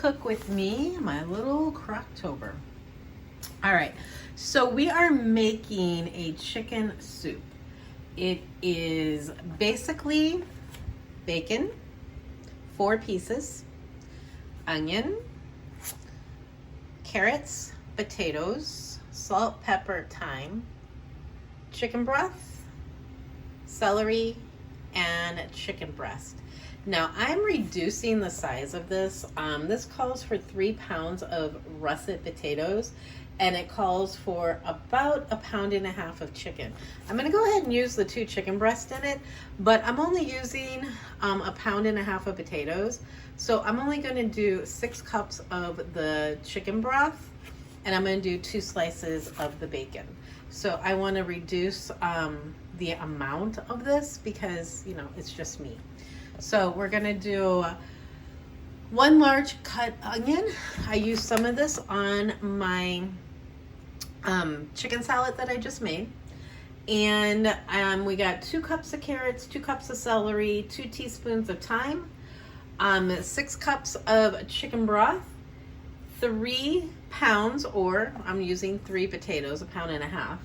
cook with me, my little Croctober. All right, so we are making a chicken soup. It is basically bacon, 4 pieces, onion, carrots, potatoes, salt, pepper, thyme, chicken broth, celery, and chicken breast. Now I'm reducing the size of this. This calls for 3 pounds of russet potatoes, and it calls for about 1.5 pounds of chicken. I'm gonna go ahead and use the 2 chicken breasts in it, but I'm only using 1.5 pounds of potatoes. So I'm only gonna do 6 cups of the chicken broth, and I'm gonna do 2 slices of the bacon. So I wanna reduce the amount of this because, you know, it's just me. So we're gonna do 1 large cut onion. I used some of this on my chicken salad that I just made. And we got 2 cups of carrots, 2 cups of celery, 2 teaspoons of thyme, 6 cups of chicken broth, 3 pounds, or I'm using 3 potatoes, 1.5 pounds,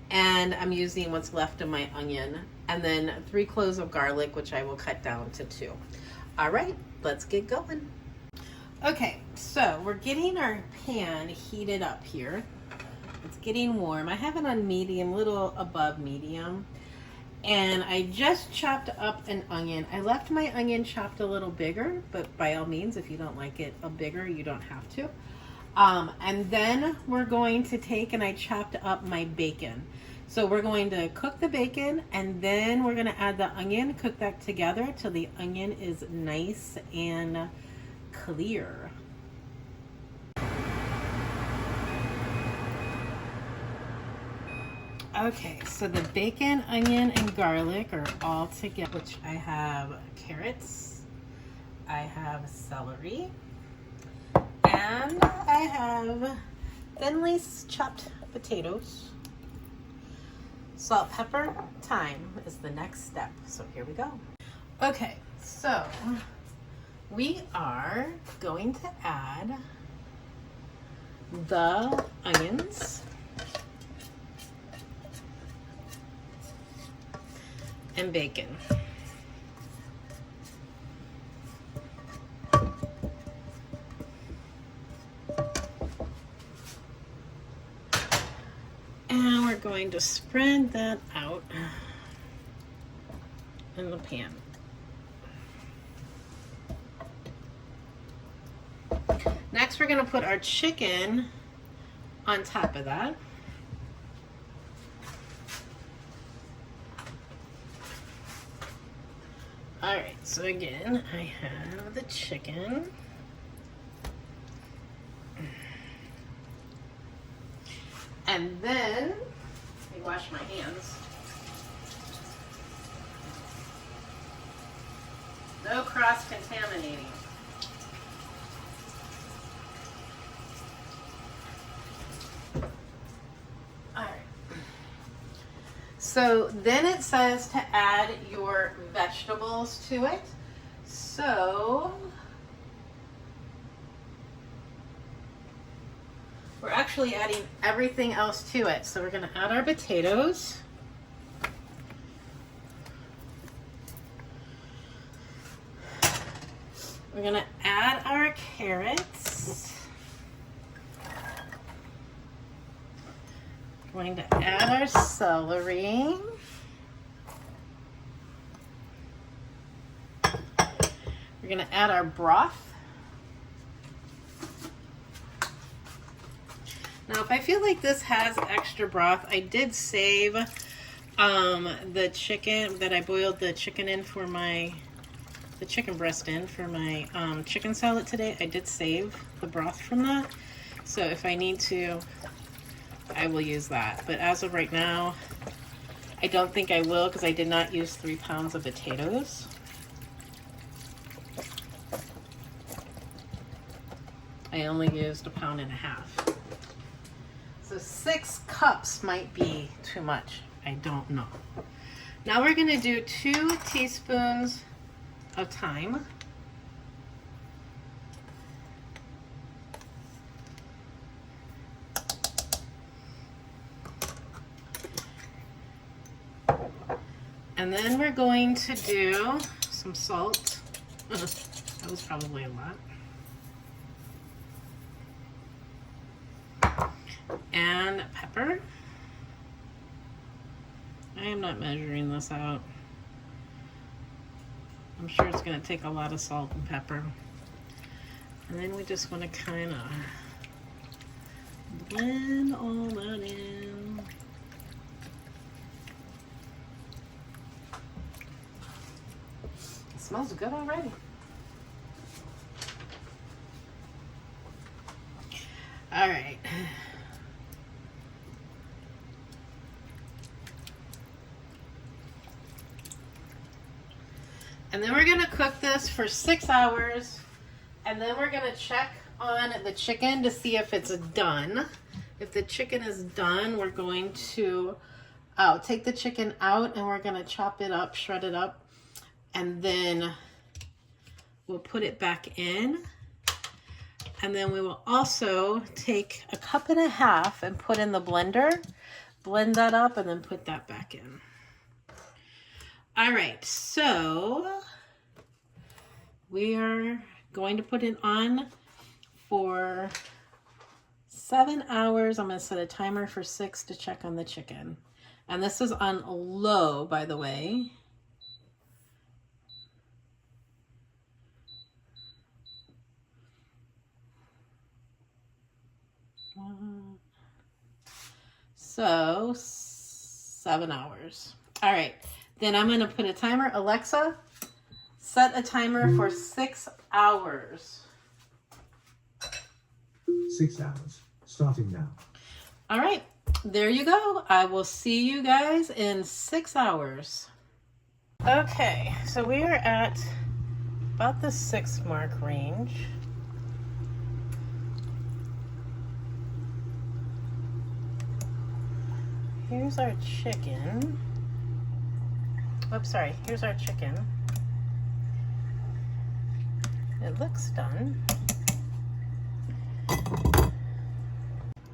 and I'm using what's left of my onion, and then 3 cloves of garlic, which I will cut down to 2. All right, let's get going. Okay, so we're getting our pan heated up here. It's getting warm. I have it on medium, little above medium. And I just chopped up an onion. I left my onion chopped a little bigger, but by all means, if you don't like it a bigger, you don't have to. And then we're going to take, and I chopped up my bacon. So we're going to cook the bacon, and then we're gonna add the onion, cook that together till the onion is nice and clear. Okay, so the bacon, onion, and garlic are all together, which I have carrots, I have celery, and I have thinly chopped potatoes. Salt, pepper, thyme is the next step. So here we go. Okay, so we are going to add the onions and bacon. And we're going to spread that out in the pan. Next, we're going to put our chicken on top of that. All right, so again, I have the chicken. And then, let me wash my hands. No cross-contaminating. All right. So then it says to add your vegetables to it. So we're actually adding everything else to it. So we're going to add our potatoes. We're going to add our carrots. We're going to add our celery. We're going to add our broth. Now, if I feel like this has extra broth, I did save the chicken that I boiled the chicken in for the chicken breast in for my chicken salad today. I did save the broth from that. So if I need to, I will use that. But as of right now, I don't think I will because I did not use 3 pounds of potatoes. I only used 1.5 pounds. So 6 cups might be too much. I don't know. Now we're going to do 2 teaspoons of thyme. And then we're going to do some salt. That was probably a lot. And pepper. I am not measuring this out. I'm sure it's going to take a lot of salt and pepper. And then we just want to kind of blend all that in. It smells good already. All right. And then we're gonna cook this for 6 hours, and then we're gonna check on the chicken to see if it's done. If the chicken is done, we're going to take the chicken out and we're gonna chop it up, shred it up, and then we'll put it back in. And then we will also take a cup and a half and put in the blender, blend that up, and then put that back in. All right, so we are going to put it on for 7 hours. I'm going to set a timer for 6 to check on the chicken. And this is on low, by the way. So 7 hours. All right, then I'm going to put a timer. Alexa, set a timer for 6 hours. 6 hours, starting now. All right, there you go. I will see you guys in 6 hours. Okay, so we are at about the 6 mark range. Here's our chicken. Oops, sorry. Here's our chicken. It looks done. All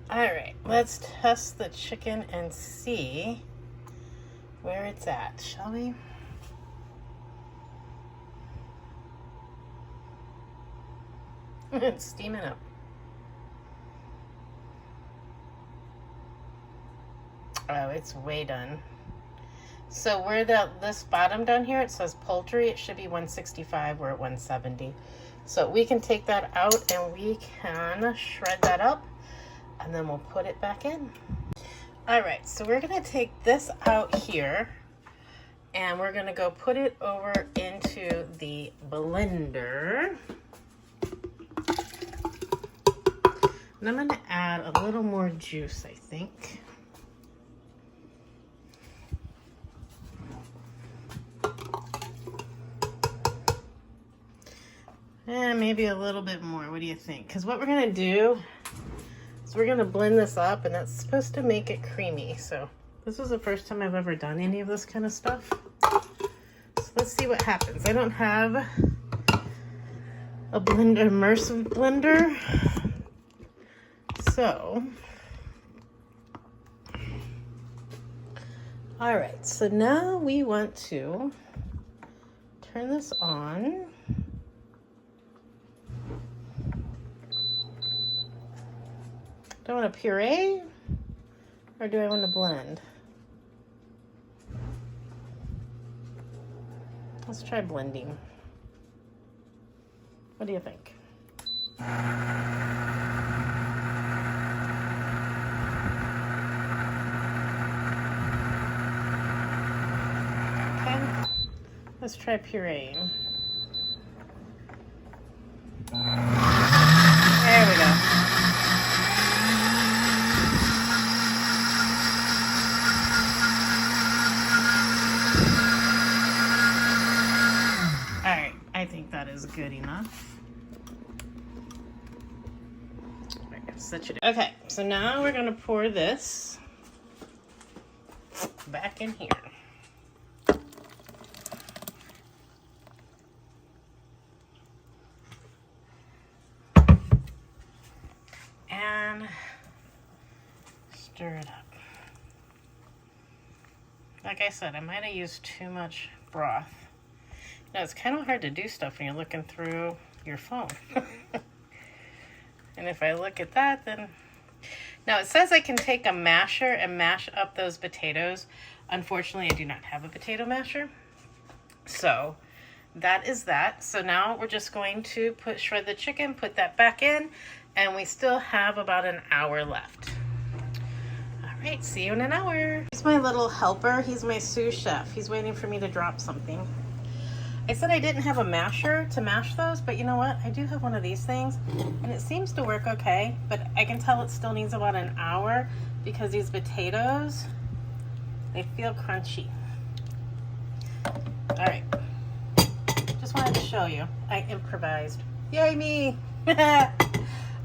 right, let's test the chicken and see where it's at, shall we? It's steaming up. Oh, it's way done. So where this bottom down here, it says poultry, it should be 165, we're at 170. So we can take that out and we can shred that up and then we'll put it back in. All right, so we're gonna take this out here and we're gonna go put it over into the blender. And I'm gonna add a little more juice, I think. And maybe a little bit more. What do you think? Because what we're going to do is we're going to blend this up, and that's supposed to make it creamy. So this is the first time I've ever done any of this kind of stuff. So let's see what happens. I don't have a immersive blender. So, all right. So now we want to turn this on. Do I want to puree or do I want to blend? Let's try blending. What do you think? Okay, let's try pureeing. There we go. I think that is good enough. Okay, so now we're gonna pour this back in here. And stir it up. like I said, I might have used too much broth. You know, it's kind of hard to do stuff when you're looking through your phone. And if I look at that, then... Now, it says I can take a masher and mash up those potatoes. Unfortunately, I do not have a potato masher. So, that is that. So now we're just going to shred the chicken, put that back in, and we still have about an hour left. All right, see you in an hour. Here's my little helper. He's my sous chef. He's waiting for me to drop something. I said I didn't have a masher to mash those, but you know what? I do have one of these things, and it seems to work okay, but I can tell it still needs about an hour because these potatoes, they feel crunchy. All right, just wanted to show you. I improvised. Yay me! I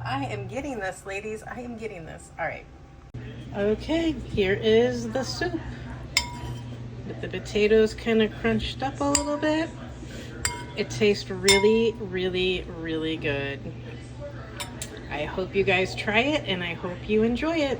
am getting this, ladies. I am getting this. All right. Okay, here is the soup. With the potatoes kind of crunched up a little bit. It tastes really, really, really good. I hope you guys try it, and I hope you enjoy it.